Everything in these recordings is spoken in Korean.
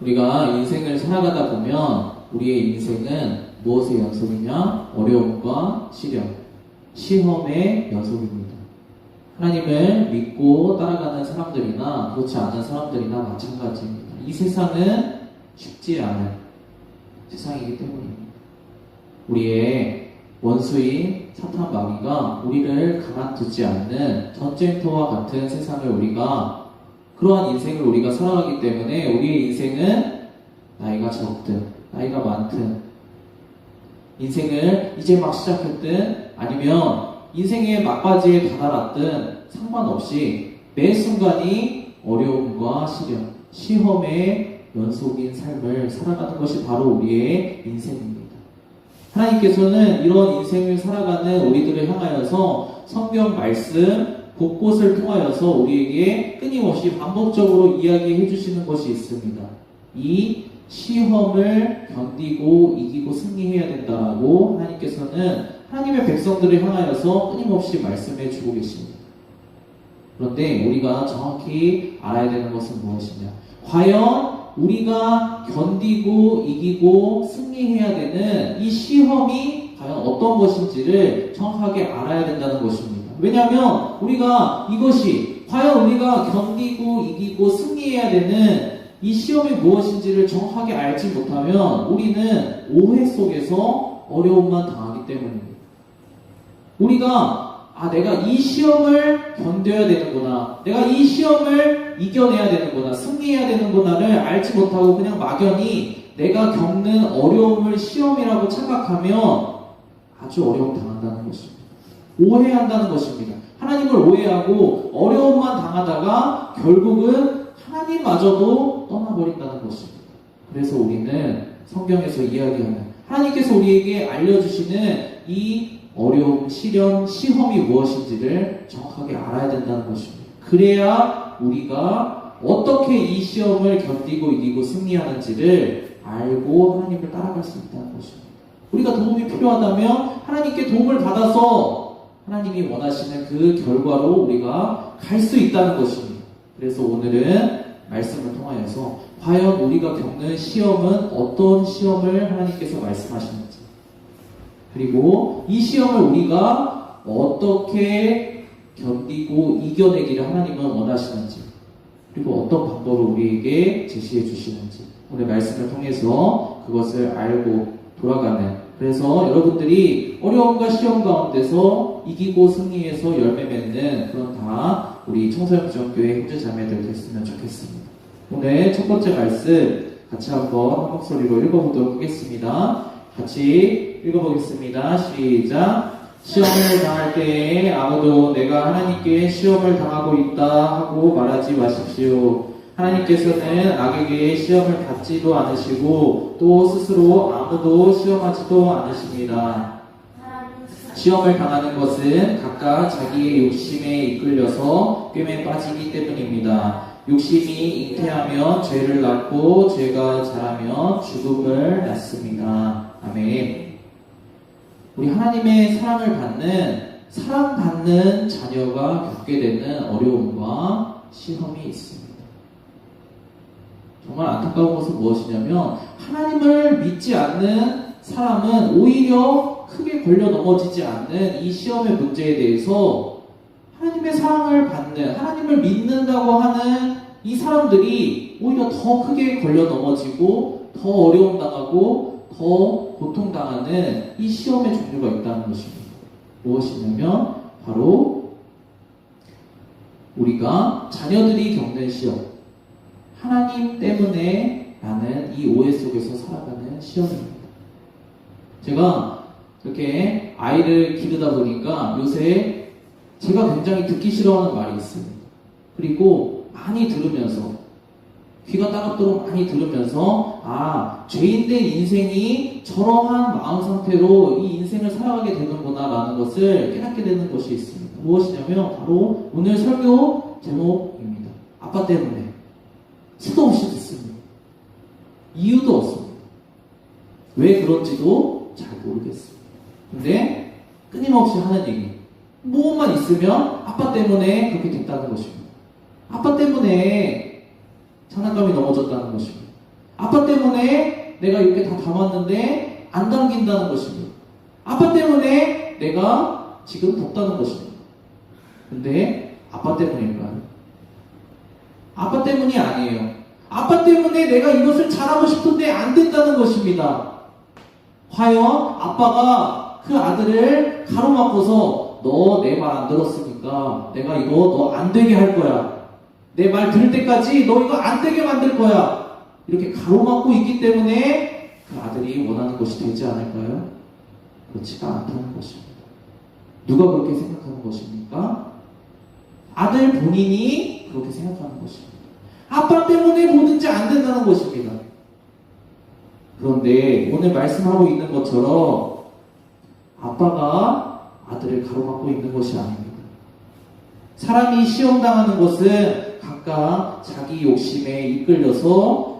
우리가 인생을 살아가다 보면 우리의 인생은 무엇의 연속이냐? 어려움과 시련, 시험의 연속입니다. 하나님을 믿고 따라가는 사람들이나 그렇지 않은 사람들이나 마찬가지입니다. 이 세상은 쉽지 않은 세상이기 때문입니다. 우리의 원수인 사탄 마귀가 우리를 가만두지 않는 전쟁터와 같은 세상을 그러한 인생을 우리가 살아가기 때문에 우리의 인생은 나이가 적든 나이가 많든 인생을 이제 막 시작했든 아니면 인생의 막바지에 다다랐든 상관없이 매 순간이 어려움과 시련, 시험의 연속인 삶을 살아가는 것이 바로 우리의 인생입니다. 하나님께서는 이런 인생을 살아가는 우리들을 향하여서 성경 말씀 곳곳을 통하여서 우리에게 끊임없이 반복적으로 이야기해 주시는 것이 있습니다. 이 시험을 견디고 이기고 승리해야 된다고 하나님께서는 하나님의 백성들을 향하여서 끊임없이 말씀해 주고 계십니다. 그런데 우리가 정확히 알아야 되는 것은 무엇이냐? 과연 우리가 견디고 이기고 승리해야 되는 이 시험이 과연 어떤 것인지를 정확하게 알아야 된다는 것입니다. 왜냐하면 우리가 이것이 과연 우리가 견디고 이기고 승리해야 되는 이 시험이 무엇인지를 정확하게 알지 못하면 우리는 오해 속에서 어려움만 당하기 때문입니다. 우리가 내가 이 시험을 견뎌야 되는구나, 내가 이 시험을 이겨내야 되는구나, 승리해야 되는구나를 알지 못하고 그냥 막연히 내가 겪는 어려움을 시험이라고 착각하면 아주 어려움 당한다는 것입니다. 오해한다는 것입니다. 하나님을 오해하고 어려움만 당하다가 결국은 하나님마저도 떠나버린다는 것입니다. 그래서 우리는 성경에서 이야기하는 하나님께서 우리에게 알려주시는 이 어려움, 시련, 시험이 무엇인지를 정확하게 알아야 된다는 것입니다. 그래야 우리가 어떻게 이 시험을 견디고 이기고 승리하는지를 알고 하나님을 따라갈 수 있다는 것입니다. 우리가 도움이 필요하다면 하나님께 도움을 받아서 하나님이 원하시는 그 결과로 우리가 갈 수 있다는 것입니다. 그래서 오늘은 말씀을 통하여서 과연 우리가 겪는 시험은 어떤 시험을 하나님께서 말씀하시는지, 그리고 이 시험을 우리가 어떻게 견디고 이겨내기를 하나님은 원하시는지, 그리고 어떤 방법을 우리에게 제시해 주시는지 오늘 말씀을 통해서 그것을 알고 돌아가는, 그래서 여러분들이 어려움과 시험 가운데서 이기고 승리해서 열매 맺는 그런 다 우리 청소년부정교회 형제자매들 됐으면 좋겠습니다. 오늘 첫 번째 말씀 같이 한번 한 목소리로 읽어보도록 하겠습니다. 같이 읽어보겠습니다. 시작. 시험을 당할 때에 아무도 내가 하나님께 시험을 당하고 있다 하고 말하지 마십시오. 하나님께서는 악에게 시험을 받지도 않으시고 또 스스로 아무도 시험하지도 않으십니다. 시험을 당하는 것은 각각 자기의 욕심에 이끌려서 꿰매 빠지기 때문입니다. 욕심이 잉태하면 죄를 낳고 죄가 자라면 죽음을 낳습니다. 아멘. 우리 하나님의 사랑받는 자녀가 겪게 되는 어려움과 시험이 있습니다. 정말 안타까운 것은 무엇이냐면 하나님을 믿지 않는 사람은 오히려 크게 걸려 넘어지지 않는 이 시험의 문제에 대해서 하나님의 사랑을 받는, 하나님을 믿는다고 하는 이 사람들이 오히려 더 크게 걸려 넘어지고 더 어려움 당하고 더 고통당하는 이 시험의 종류가 있다는 것입니다. 무엇이냐면 바로 우리가 자녀들이 겪는 시험, 하나님 때문에 라는 이 오해 속에서 살아가는 시험입니다. 제가 이렇게 아이를 기르다 보니까 요새 제가 굉장히 듣기 싫어하는 말이 있습니다. 그리고 많이 들으면서, 귀가 따갑도록 많이 들으면서 죄인된 인생이 저러한 마음 상태로 이 인생을 살아가게 되는구나 라는 것을 깨닫게 되는 것이 있습니다. 무엇이냐면 바로 오늘 설교 제목입니다. 아빠 때문에. 수도 없이 듣습니다. 이유도 없습니다. 왜 그런지도 잘 모르겠습니다. 근데 끊임없이 하는 얘기, 무엇만 있으면 아빠 때문에 그렇게 됐다는 것입니다. 아빠 때문에 장난감이 넘어졌다는 것입니다. 아빠 때문에 내가 이렇게 다 담았는데 안 담긴다는 것입니다. 아빠 때문에 내가 지금 덥다는 것입니다. 근데 아빠 때문일까요? 아빠 때문이 아니에요. 아빠 때문에 내가 이것을 잘하고 싶은데 안 된다는 것입니다. 과연 아빠가 그 아들을 가로막고서 너 내 말 안 들었으니까 내가 이거 너 안 되게 할 거야. 내 말 들을 때까지 너 이거 안 되게 만들 거야. 이렇게 가로막고 있기 때문에 그 아들이 원하는 것이 되지 않을까요? 그렇지가 않다는 것입니다. 누가 그렇게 생각하는 것입니까? 아들 본인이 그렇게 생각하는 것입니다. 아빠 때문에 뭐든지 안 된다는 것입니다. 그런데 오늘 말씀하고 있는 것처럼 아빠가 아들을 가로막고 있는 것이 아닙니다. 사람이 시험당하는 것은 각각 자기 욕심에 이끌려서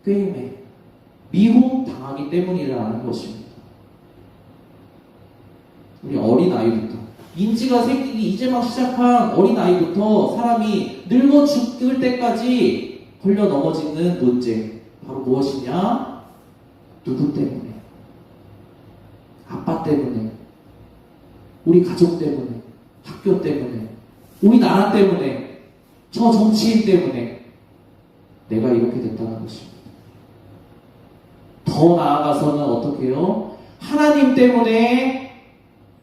꾀임에 미혹당하기 때문이라는 것입니다. 우리 어린아이부터 인지가 생기기 이제 막 시작한 어린아이부터 사람이 늙어 죽을 때까지 걸려 넘어지는 문제 바로 무엇이냐? 누구 때문에? 아빠 때문에, 우리 가족 때문에, 학교 때문에, 우리 나라 때문에, 저 정치인 때문에 내가 이렇게 됐다는 것입니다. 더 나아가서는 어떻게 해요? 하나님 때문에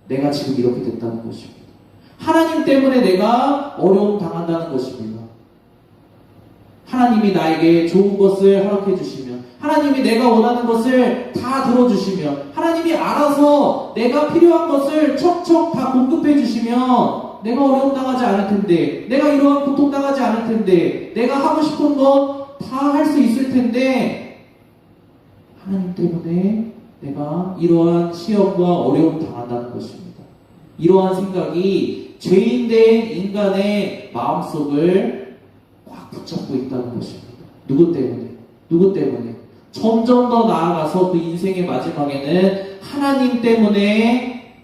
내가 지금 이렇게 됐다는 것입니다. 하나님 때문에 내가 어려움 당한다는 것입니다. 하나님이 나에게 좋은 것을 허락해 주시면, 하나님이 내가 원하는 것을 다 들어주시면, 하나님이 알아서 내가 필요한 것을 척척 다 공급해 주시면 내가 어려움 당하지 않을 텐데, 내가 이러한 고통 당하지 않을 텐데, 내가 하고 싶은 것 다 할 수 있을 텐데, 하나님 때문에 내가 이러한 시험과 어려움 당한다는 것입니다. 이러한 생각이 죄인된 인간의 마음속을 꽉 붙잡고 있다는 것입니다. 누구 때문에? 누구 때문에? 점점 더 나아가서 그 인생의 마지막에는 하나님 때문에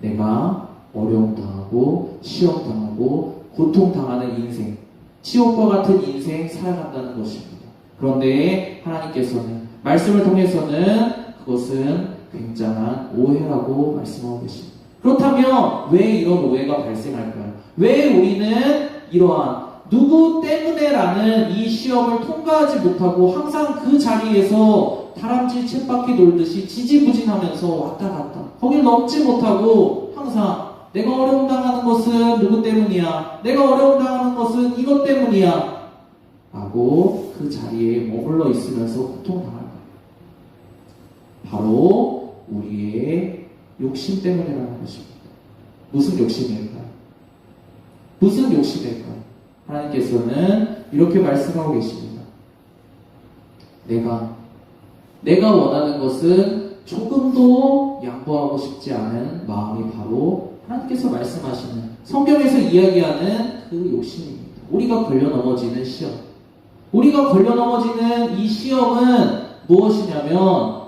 내가 어려움 당하고 시험 당하고 고통 당하는 인생, 지옥과 같은 인생 살아간다는 것입니다. 그런데 하나님께서는 말씀을 통해서는 그것은 굉장한 오해라고 말씀하고 계십니다. 그렇다면 왜 이런 오해가 발생할까요? 왜 우리는 이러한 누구 때문에라는 이 시험을 통과하지 못하고 항상 그 자리에서 다람쥐 쳇바퀴 돌듯이 지지부진하면서 왔다 갔다 거길 넘지 못하고 항상 내가 어려움 당하는 것은 누구 때문이야? 내가 어려움 당하는 것은 이것 때문이야? 라고 그 자리에 머물러 있으면서 고통당할까요? 바로 우리의 욕심 때문이라는 것입니다. 무슨 욕심일까요? 무슨 욕심일까요? 하나님께서는 이렇게 말씀하고 계십니다. 내가 원하는 것은 조금도 양보하고 싶지 않은 마음이 바로 하나님께서 말씀하시는 성경에서 이야기하는 그 욕심입니다. 우리가 걸려 넘어지는 시험. 우리가 걸려 넘어지는 이 시험은 무엇이냐면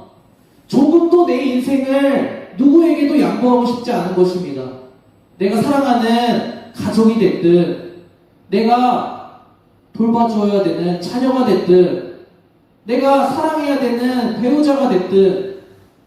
조금도 내 인생을 누구에게도 양보하고 싶지 않은 것입니다. 내가 사랑하는 가족이 됐든 내가 돌봐줘야 되는 자녀가 됐든 내가 사랑해야 되는 배우자가 됐든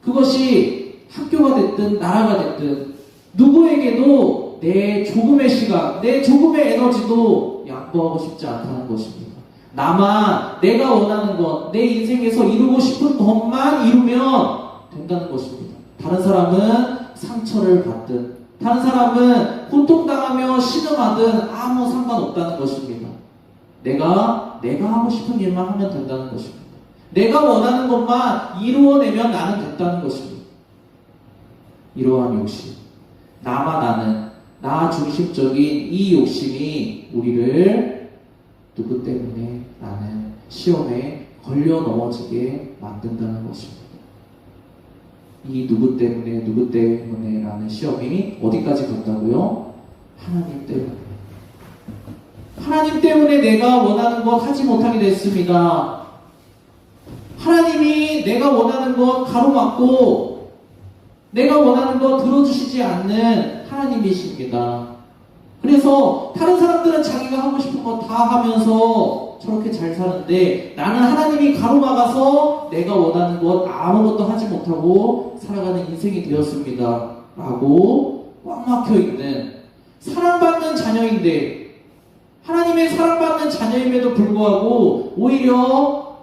그것이 학교가 됐든 나라가 됐든 누구에게도 내 조금의 시간, 내 조금의 에너지도 양보하고 싶지 않다는 것입니다. 나만 내가 원하는 것, 내 인생에서 이루고 싶은 것만 이루면 된다는 것입니다. 다른 사람은 상처를 받든 다른 사람은 고통당하며 신음하든 아무 상관없다는 것입니다. 내가 하고 싶은 일만 하면 된다는 것입니다. 내가 원하는 것만 이루어내면 나는 됐다는 것입니다. 이러한 욕심, 나만 아는 나 중심적인 이 욕심이 우리를 누구 때문에 나는 시험에 걸려 넘어지게 만든다는 것입니다. 이 누구 때문에 라는 시험이 어디까지 간다고요? 하나님 때문에. 하나님 때문에 내가 원하는 것 하지 못하게 됐습니다. 하나님이 내가 원하는 것 가로막고 내가 원하는 것 들어주시지 않는 하나님이십니다. 그래서 다른 사람들은 자기가 하고 싶은 거 다 하면서 저렇게 잘 사는데 나는 하나님이 가로막아서 내가 원하는 것 아무것도 하지 못하고 살아가는 인생이 되었습니다. 라고 꽉 막혀 있는 사랑받는 자녀인데 하나님의 사랑받는 자녀임에도 불구하고 오히려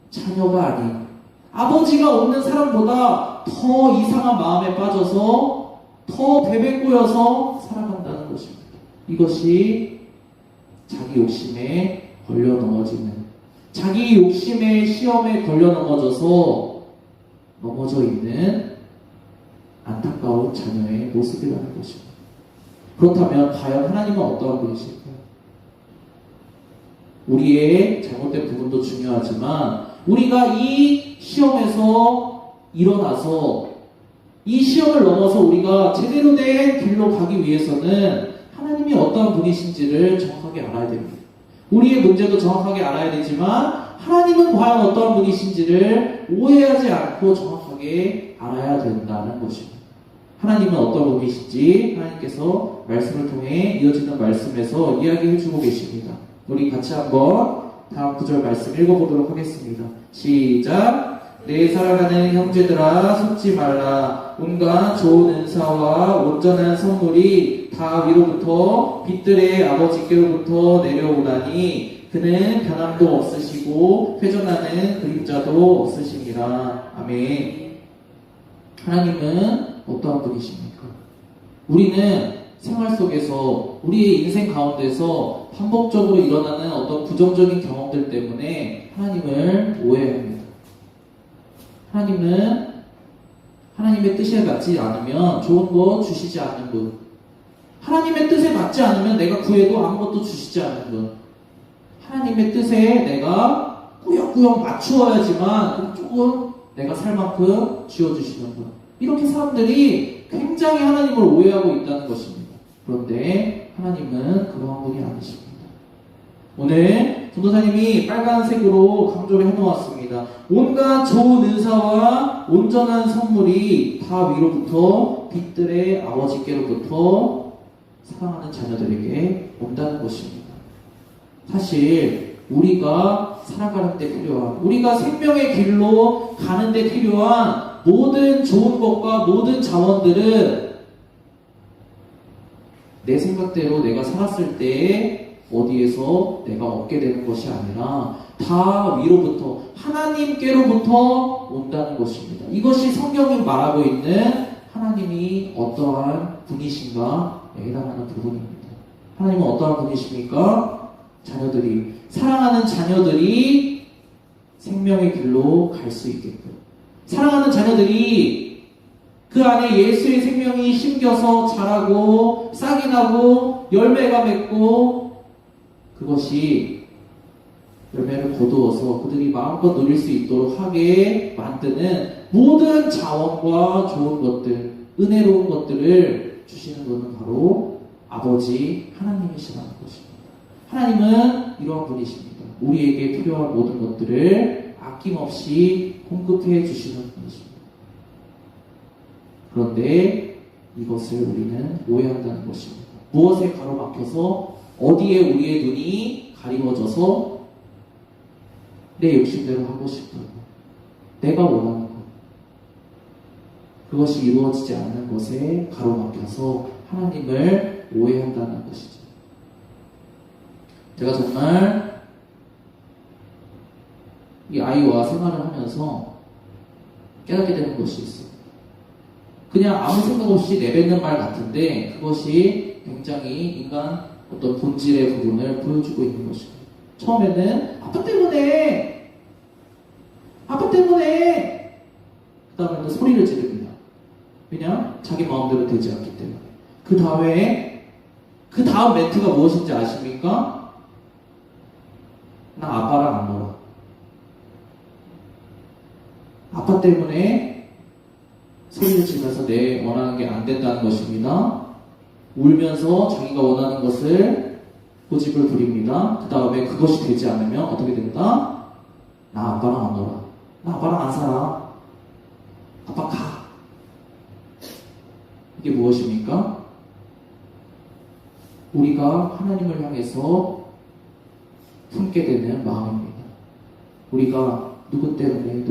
자녀가 아닌 아버지가 없는 사람보다 더 이상한 마음에 빠져서 더 베베 꼬여서 살아간다는 것입니다. 이것이 자기 욕심에 걸려 넘어지는 자기 욕심의 시험에 걸려 넘어져서 넘어져 있는 안타까운 자녀의 모습이라는 것입니다. 그렇다면 과연 하나님은 어떠한 분이실까요? 우리의 잘못된 부분도 중요하지만 우리가 이 시험에서 일어나서 이 시험을 넘어서 우리가 제대로 된 길로 가기 위해서는 하나님이 어떠한 분이신지를 정확하게 알아야 됩니다. 우리의 문제도 정확하게 알아야 되지만 하나님은 과연 어떠한 분이신지를 오해하지 않고 정확하게 알아야 된다는 것입니다. 하나님은 어떤 분이신지 하나님께서 말씀을 통해 이어지는 말씀에서 이야기해 주고 계십니다. 우리 같이 한번 다음 구절 말씀 읽어보도록 하겠습니다. 시작! 내 사랑하는 형제들아 속지 말라. 온갖 좋은 은사와 온전한 선물이 다 위로부터 빛들의 아버지께로부터 내려오나니 그는 변함도 없으시고 회전하는 그림자도 없으시니라. 아멘. 하나님은 어떠한 분이십니까? 우리는 생활 속에서 우리의 인생 가운데서 반복적으로 일어나는 어떤 부정적인 경험들 때문에 하나님을 오해합니다. 하나님은 하나님의 뜻에 맞지 않으면 좋은 거 주시지 않는 분. 하나님의 뜻에 맞지 않으면 내가 구해도 아무것도 주시지 않는 분. 하나님의 뜻에 내가 꾸역꾸역 맞추어야지만 조금 내가 살 만큼 쥐어주시는 분. 이렇게 사람들이 굉장히 하나님을 오해하고 있다는 것입니다. 그런데 하나님은 그러한 분이 아니십니다. 오늘 전도사님이 빨간색으로 강조를 해놓았습니다. 온갖 좋은 은사와 온전한 선물이 다 위로부터 빛들의 아버지께로부터 사랑하는 자녀들에게 온다는 것입니다. 사실 우리가 살아가는 데 필요한, 우리가 생명의 길로 가는 데 필요한 모든 좋은 것과 모든 자원들은 내 생각대로 내가 살았을 때 어디에서 내가 얻게 되는 것이 아니라 다 위로부터 하나님께로부터 온다는 것입니다. 이것이 성경이 말하고 있는 하나님이 어떠한 분이신가에 해당하는 부분입니다. 하나님은 어떠한 분이십니까? 자녀들이, 사랑하는 자녀들이 생명의 길로 갈 수 있게끔, 사랑하는 자녀들이 그 안에 예수의 생명이 심겨서 자라고 싹이 나고 열매가 맺고 그것이 열매를 거두어서 그들이 마음껏 누릴 수 있도록 하게 만드는 모든 자원과 좋은 것들, 은혜로운 것들을 주시는 분은 바로 아버지 하나님이시라는 것입니다. 하나님은 이러한 분이십니다. 우리에게 필요한 모든 것들을 아낌없이 공급해 주시는 분이십니다. 그런데 이것을 우리는 오해한다는 것입니다. 무엇에 가로막혀서 어디에 우리의 눈이 가리워져서 내 욕심대로 하고 싶은 것, 내가 원하는 것, 그것이 이루어지지 않는 것에 가로막혀서 하나님을 오해한다는 것이죠. 제가 정말 이 아이와 생활을 하면서 깨닫게 되는 것이 있어요. 그냥 아무 생각 없이 내뱉는 말 같은데 그것이 굉장히 인간 어떤 본질의 부분을 보여주고 있는 것입니다. 처음에는 아빠 때문에 그 다음에는 소리를 지릅니다. 왜냐? 자기 마음대로 되지 않기 때문에. 그 다음 멘트가 무엇인지 아십니까? 나 아빠랑 안 놀아. 아빠 때문에 소리를 지면서 내 원하는 게 안 된다는 것입니다. 울면서 자기가 원하는 것을 고집을 부립니다. 그 다음에 그것이 되지 않으면 어떻게 된다? 나 아빠랑 안 놀아. 나 아빠랑 안 살아. 아빠 가. 이게 무엇입니까? 우리가 하나님을 향해서 품게 되는 마음입니다. 우리가 누구 때문에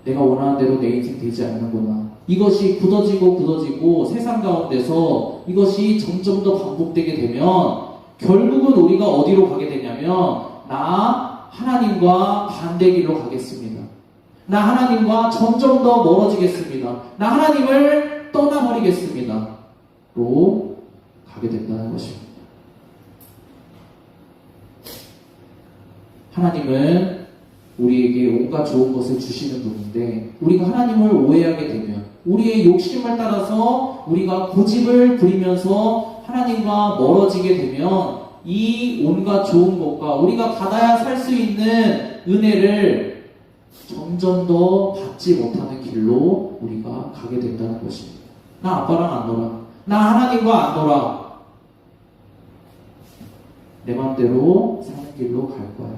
내가 원하는 대로 내 인생 되지 않는구나. 이것이 굳어지고 세상 가운데서 이것이 점점 더 반복되게 되면 결국은 우리가 어디로 가게 되냐면 나 하나님과 반대 길로 가겠습니다. 나 하나님과 점점 더 멀어지겠습니다. 나 하나님을 떠나버리겠습니다. 로 가게 된다는 것입니다. 하나님은 우리에게 온갖 좋은 것을 주시는 분인데 우리가 하나님을 오해하게 되면 우리의 욕심을 따라서 우리가 고집을 부리면서 하나님과 멀어지게 되면 이 온갖 좋은 것과 우리가 받아야 살 수 있는 은혜를 점점 더 받지 못하는 길로 우리가 가게 된다는 것입니다. 나 아빠랑 안 놀아. 나 하나님과 안 놀아. 내 맘대로 사는 길로 갈 거야.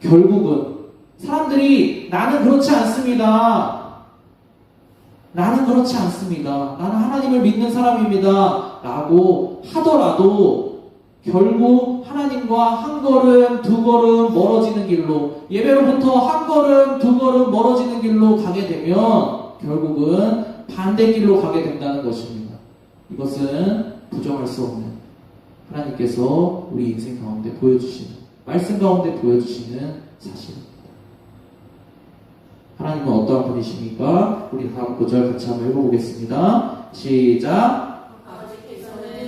결국은 사람들이 나는 그렇지 않습니다. 나는 그렇지 않습니다. 나는 하나님을 믿는 사람입니다. 라고 하더라도 결국 하나님과 한 걸음, 두 걸음 멀어지는 길로 예배로부터 한 걸음, 두 걸음 멀어지는 길로 가게 되면 결국은 반대 길로 가게 된다는 것입니다. 이것은 부정할 수 없는 하나님께서 우리 인생 가운데 보여주시는 말씀 가운데 보여주시는 사실입니다. 하나님은 어떠한 분이십니까? 우리 다음 구절 같이 한번 읽어보겠습니다. 시작.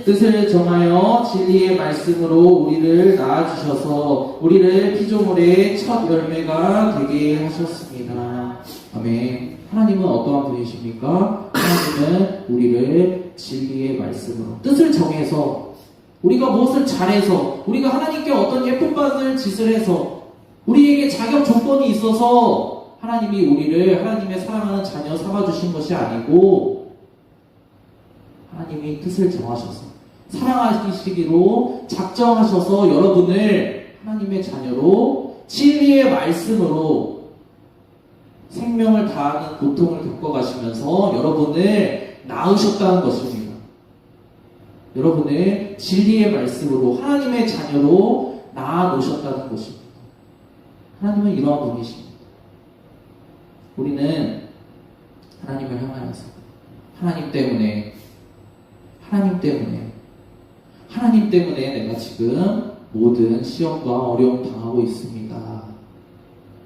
뜻을 정하여 진리의 말씀으로 우리를 낳아주셔서 우리를 피조물의 첫 열매가 되게 하셨습니다. 아멘. 하나님은 어떠한 분이십니까? 하나님은 우리를 진리의 말씀으로 뜻을 정해서 우리가 무엇을 잘해서 우리가 하나님께 어떤 예쁨 받을 짓을 해서 우리에게 자격 조건이 있어서 하나님이 우리를 하나님의 사랑하는 자녀 삼아주신 것이 아니고 하나님이 뜻을 정하셔서 사랑하시기로 작정하셔서 여러분을 하나님의 자녀로 진리의 말씀으로 생명을 다하는 고통을 겪어가시면서 여러분을 낳으셨다는 것입니다. 여러분을 진리의 말씀으로 하나님의 자녀로 낳아놓으셨다는 것입니다. 하나님은 이러한 분이십니다. 우리는 하나님을 향하여서 하나님 때문에 내가 지금 모든 시험과 어려움 당하고 있습니다.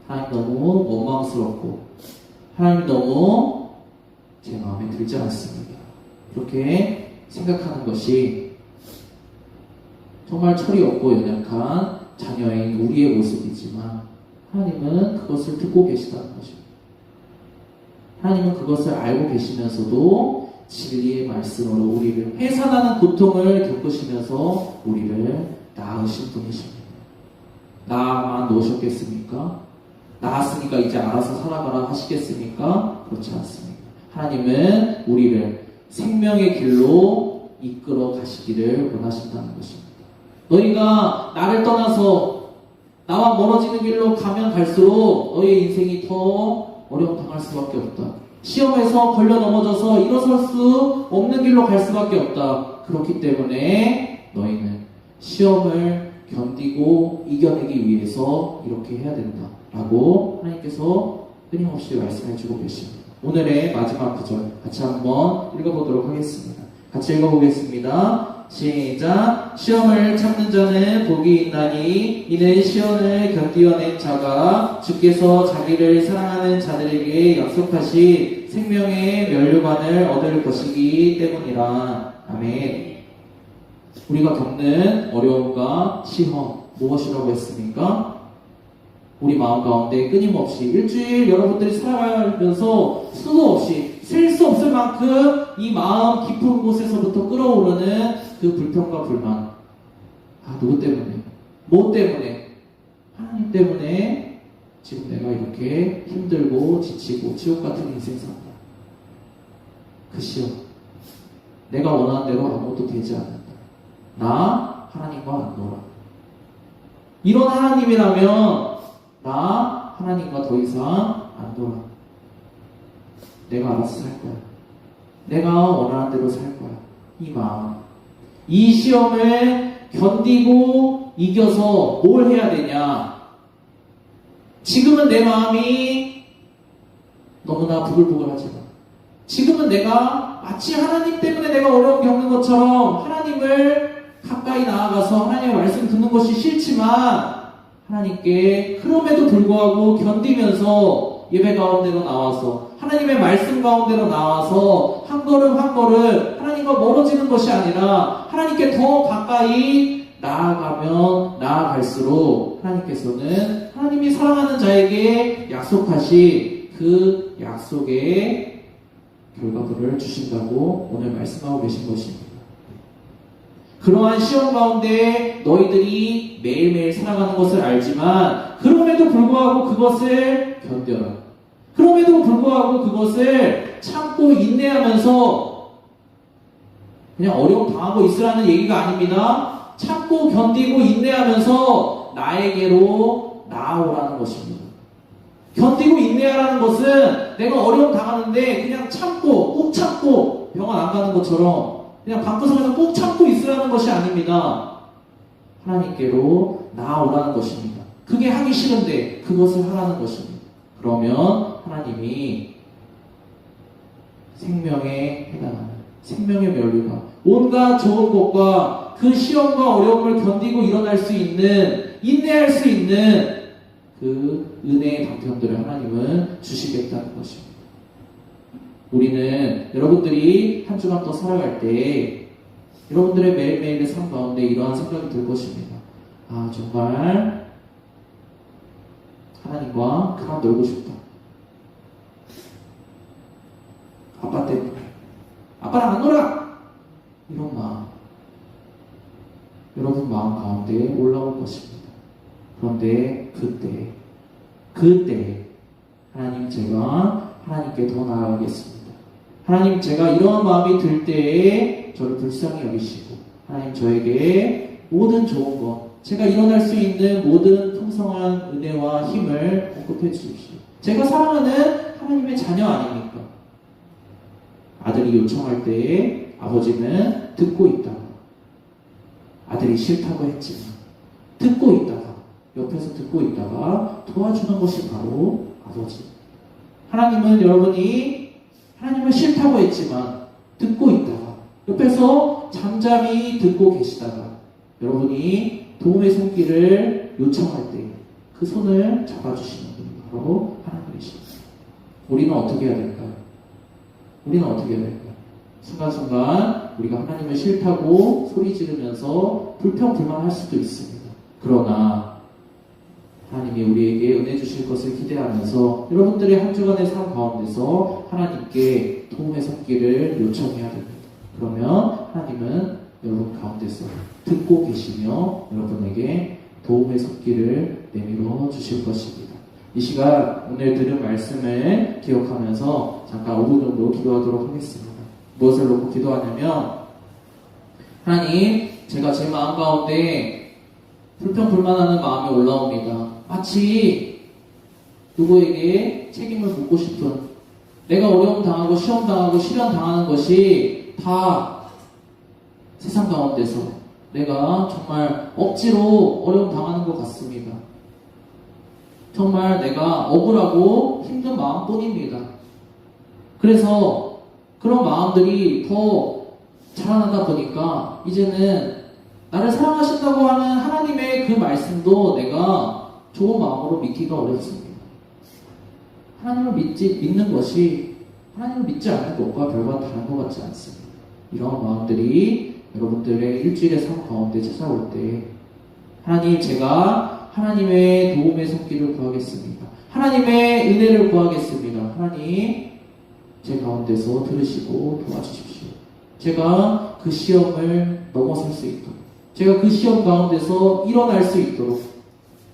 하나님 너무 원망스럽고 하나님 너무 제 마음에 들지 않습니다. 그렇게 생각하는 것이 정말 철이 없고 연약한 자녀인 우리의 모습이지만 하나님은 그것을 듣고 계시다는 것입니다. 하나님은 그것을 알고 계시면서도 진리의 말씀으로 우리를 해산하는 고통을 겪으시면서 우리를 낳으신 분이십니다. 낳아만 놓으셨겠습니까? 낳았으니까 이제 알아서 살아가라 하시겠습니까? 그렇지 않습니다. 하나님은 우리를 생명의 길로 이끌어 가시기를 원하신다는 것입니다. 너희가 나를 떠나서 나와 멀어지는 길로 가면 갈수록 너희의 인생이 더 어려움 당할 수밖에 없다. 시험에서 걸려 넘어져서 일어설 수 없는 길로 갈 수밖에 없다. 그렇기 때문에 너희는 시험을 견디고 이겨내기 위해서 이렇게 해야 된다. 라고 하나님께서 끊임없이 말씀해주고 계십니다. 오늘의 마지막 구절 같이 한번 읽어보도록 하겠습니다. 같이 읽어보겠습니다. 시작. 시험을 참는 자는 복이 있나니 이는 시험을 견디어낸 자가 주께서 자기를 사랑하는 자들에게 약속하신 생명의 면류관을 얻을 것이기 때문이라. 아멘. 우리가 겪는 어려움과 시험 무엇이라고 했습니까? 우리 마음 가운데 끊임없이 일주일 여러분들이 살아가면서 수도 없이 셀 수 없을 만큼 이 마음 깊은 곳에서부터 끌어오르는 그 불평과 불만. 누구 때문에? 뭐 때문에? 하나님 때문에 지금 내가 이렇게 힘들고 지치고 지옥 같은 인생 산다. 그 시험. 내가 원하는 대로 아무것도 되지 않는다. 나 하나님과 안 놀아. 이런 하나님이라면 나 하나님과 더 이상 안 놀아. 내가 알아서 살 거야. 내가 원하는 대로 살 거야. 이 마음. 이 시험을 견디고 이겨서 뭘 해야 되냐? 지금은 내 마음이 너무나 부글부글하지만, 지금은 내가 마치 하나님 때문에 내가 어려움 겪는 것처럼 하나님을 가까이 나아가서 하나님의 말씀 듣는 것이 싫지만, 하나님께 그럼에도 불구하고 견디면서 예배 가운데로 나와서 하나님의 말씀 가운데로 나와서 한 걸음 한 걸음 하나님과 멀어지는 것이 아니라 하나님께 더 가까이 나아가면 나아갈수록 하나님께서는 하나님이 사랑하는 자에게 약속하신 그 약속의 결과들을 주신다고 오늘 말씀하고 계신 것입니다. 그러한 시험 가운데 너희들이 매일매일 살아가는 것을 알지만 그럼에도 불구하고 그것을 견뎌라. 그럼에도 불구하고 그것을 참고 인내하면서 그냥 어려움 당하고 있으라는 얘기가 아닙니다. 참고 견디고 인내하면서 나에게로 나아오라는 것입니다. 견디고 인내하라는 것은 내가 어려움 당하는데 그냥 참고 꾹 참고 병원 안 가는 것처럼 그냥 방구석에서 꾹 참고 있으라는 것이 아닙니다. 하나님께로 나아오라는 것입니다. 그게 하기 싫은데 그것을 하라는 것입니다. 그러면 하나님이 생명에 해당하는 생명의 면류가 온갖 좋은 것과 그 시험과 어려움을 견디고 일어날 수 있는 인내할 수 있는 그 은혜의 방편들을 하나님은 주시겠다는 것입니다. 우리는 여러분들이 한 주간 더 살아갈 때 여러분들의 매일매일의 삶 가운데 이러한 생각이 들 것입니다. 아, 정말 하나님과 그만 놀고 싶다. 아빠 때문에 아빠랑 안 놀아! 이런 마음 여러분 마음 가운데 올라올 것입니다. 그런데 그때 하나님, 제가 하나님께 더 나아가겠습니다. 하나님, 제가 이러한 마음이 들 때에 저를 불쌍히 여기시고 하나님, 저에게 모든 좋은 것, 제가 일어날 수 있는 모든 풍성한 은혜와 힘을 공급해 주십시오. 제가 사랑하는 하나님의 자녀 아닙니까? 아들이 요청할 때에 아버지는 듣고 있다가, 아들이 싫다고 했지만 듣고 있다가, 옆에서 듣고 있다가 도와주는 것이 바로 아버지. 하나님은 여러분이 하나님을 싫다고 했지만 듣고 있다가, 옆에서 잠잠히 듣고 계시다가 여러분이 도움의 손길을 요청할 때 그 손을 잡아주시는 분이 바로 하나님이십니다. 우리는 어떻게 해야 될까요? 우리는 어떻게 해야 될까요? 순간순간 우리가 하나님을 싫다고 소리 지르면서 불평불만할 수도 있습니다. 그러나 하나님이 우리에게 은혜 주실 것을 기대하면서 여러분들의 한 주간의 삶 가운데서 하나님께 도움의 손길을 요청해야 됩니다. 그러면 하나님은 여러분 가운데서 듣고 계시며 여러분에게 도움의 손길을 내밀어 주실 것입니다. 이 시간 오늘 들은 말씀을 기억하면서 잠깐 5분 정도 기도하도록 하겠습니다. 무엇을 놓고 기도하냐면, 하나님, 제가 제 마음 가운데 불평불만하는 마음이 올라옵니다. 마치 누구에게 책임을 묻고 싶은, 내가 어려움 당하고 시험 당하고 시련 당하는 것이 다 세상 가운데서 내가 정말 억지로 어려움 당하는 것 같습니다. 정말 내가 억울하고 힘든 마음뿐입니다. 그래서 그런 마음들이 더 자라나다 보니까 이제는 나를 사랑하신다고 하는 하나님의 그 말씀도 내가 좋은 마음으로 믿기가 어렵습니다. 하나님을 믿는 것이 하나님을 믿지 않는 것과 별반 다른 것 같지 않습니다. 이런 마음들이 여러분들의 일주일의 삶 가운데 찾아올 때, 하나님, 제가 하나님의 도움의 손길을 구하겠습니다. 하나님의 은혜를 구하겠습니다. 하나님, 제 가운데서 들으시고 도와주십시오. 제가 그 시험을 넘어설 수 있도록, 제가 그 시험 가운데서 일어날 수 있도록,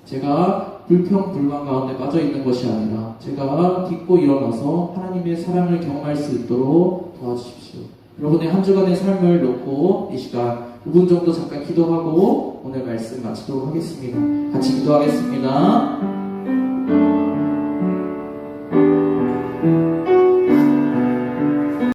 제가 불평불만 가운데 빠져 있는 것이 아니라 제가 딛고 일어나서 하나님의 사랑을 경험할 수 있도록 도와주십시오. 여러분의 한 주간의 삶을 놓고 이 시간 5분 정도 잠깐 기도하고 오늘 말씀 마치도록 하겠습니다. 같이 기도하겠습니다.